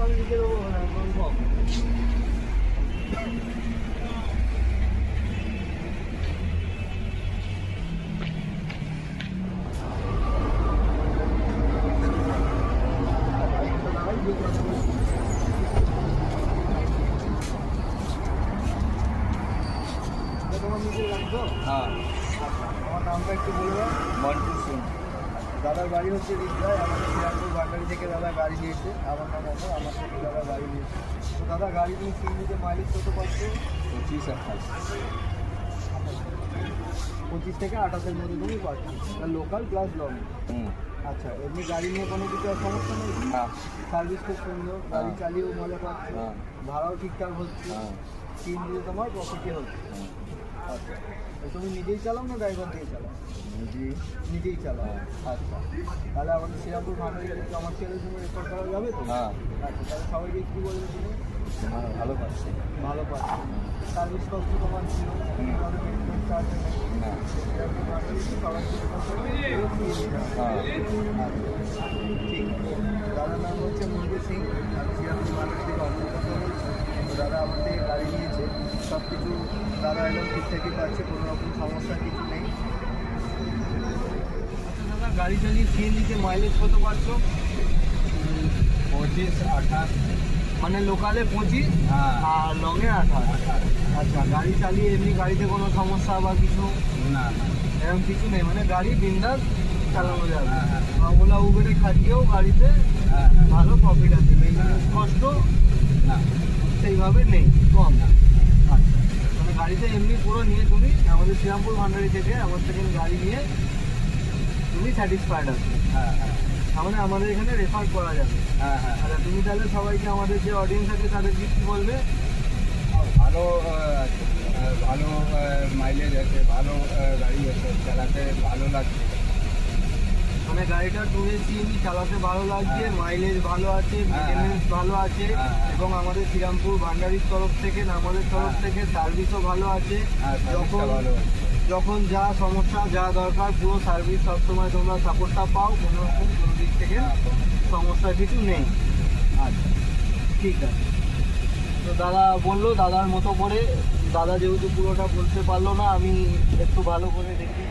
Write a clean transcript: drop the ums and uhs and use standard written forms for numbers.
আমি লিখে দেবো কনফার্ম। তোমার নিজে লাগতো? হ্যাঁ। আচ্ছা, আমার নামটা একটু বলবে? মন্টু সিং। দাদার বাড়ি হচ্ছে রিজগায়, আমাদের শ্রীরামপুর ভান্ডারি থেকে দাদা গাড়ি নিয়েছে। আমার নাম অমর, আমার থেকে দাদা গাড়ি নিয়েছে। তো দাদা গাড়ি নিয়ে সিএনজিতে মাইলেজ কত পাচ্ছে? 25-28। 25 থেকে 28-এর মধ্যে তুমি পাচ্ছ, লোকাল প্লাস লং। আচ্ছা, এমনি গাড়ি নিয়ে কোনো কিছু আর সমস্যা নেই? না। সার্ভিস খুব সুন্দর, গাড়ি চালিয়েও মজা পাচ্ছে, হ্যাঁ। ভাড়াও ঠিকঠাক হচ্ছে, সিএনজিতে তোমার প্রফিটে হচ্ছে। আচ্ছা, তো তুমি নিজেই চালাও না ড্রাইভার দিয়ে চালাও? নিজেই চালাও। আচ্ছা, তাহলে আমাদের শ্রীরামপুর ভান্ডারি কমার্শিয়ালের জন্য রেফার করা যাবে তো? হ্যাঁ। আচ্ছা, তাহলে সবাইকে কী বলবে তুমি? ভালো পাচ্ছি। ভালো পাচ্ছে, সার্ভিস কস্ট তোমার ছিল, চার্জ নেই না। শ্রীরামপুর ভান্ডারি সবাইকে রেফার করবে। হ্যাঁ। আচ্ছা, ঠিক আছে। দাদার নাম হচ্ছে মঞ্জু সিং, আমি শ্রীরামপুর ভান্ডারি থেকে অন্তর্গত বলছি। তো দাদা আমার থেকে গাড়ি নিয়েছে, সব কিছু দাদা একদম ঠিকঠাকই পাচ্ছে, কোনো রকম সমস্যা কিছু নেই। আচ্ছা দাদা, গাড়ি চালিয়ে সিএনজিতে মাইলেজ কত পাচ্ছ? 25-28। মানে লোকালে 25 হ্যাঁ। আর লংয়ে 28। আচ্ছা, গাড়ি চালিয়ে এমনি গাড়িতে কোনো সমস্যা বা কিছু না। এরকম কিছু নেই, মানে গাড়ি বিন্দাস চালানো যাবে। হ্যাঁ। ওলা উবেরে খাটিয়েও গাড়িতে হ্যাঁ। ভালো প্রফিট আছে, মেইনটেনেন্স কষ্ট না। সেইভাবে নেই, কম। আচ্ছা, মানে গাড়িতে এমনি পুরো নিয়ে তুমি আমাদের শ্রীরামপুর ভান্ডারি থেকে আমার থেকে গাড়ি নিয়ে তুমি স্যাটিসফাইড আছো? হ্যাঁ। হ্যাঁ। তাহলে আমাদের এখানে রেফার করা যাবে। হ্যাঁ। হ্যাঁ। আচ্ছা, তুমি তাহলে সবাইকে, আমাদের যে অডিয়েন্স আছে তাদেরকে কী বলবে? ভালো ভালো মাইলেজ আছে, ভালো গাড়ি আছে, চালাতে ভালো লাগছে। মানে গাড়িটা টুয়ে সিএনজি চালাতে ভালো লাগছে, হ্যাঁ। মাইলেজ ভালো আছে, মেনটেনেন্স ভালো আছে, হ্যাঁ। এবং আমাদের শ্রীরামপুর ভান্ডারির তরফ থেকে আমাদের তরফ হ্যাঁ। থেকে সার্ভিসও ভালো আছে। হ্যাঁ, সার্ভিসটা যখন ভালো আছে। যখন যা সমস্যা, যা দরকার, পুরো সার্ভিস সবসময় তোমরা সাপোর্টটা পাও, কোনো রকম কোনো দিক থেকে সমস্যা কিছু নেই। আচ্ছা, ঠিক আছে। তো দাদা বললো দাদার মতো করে, দাদা যেহেতু পুরোটা বলতে পারলো না, আমি একটু ভালো করে দেখি।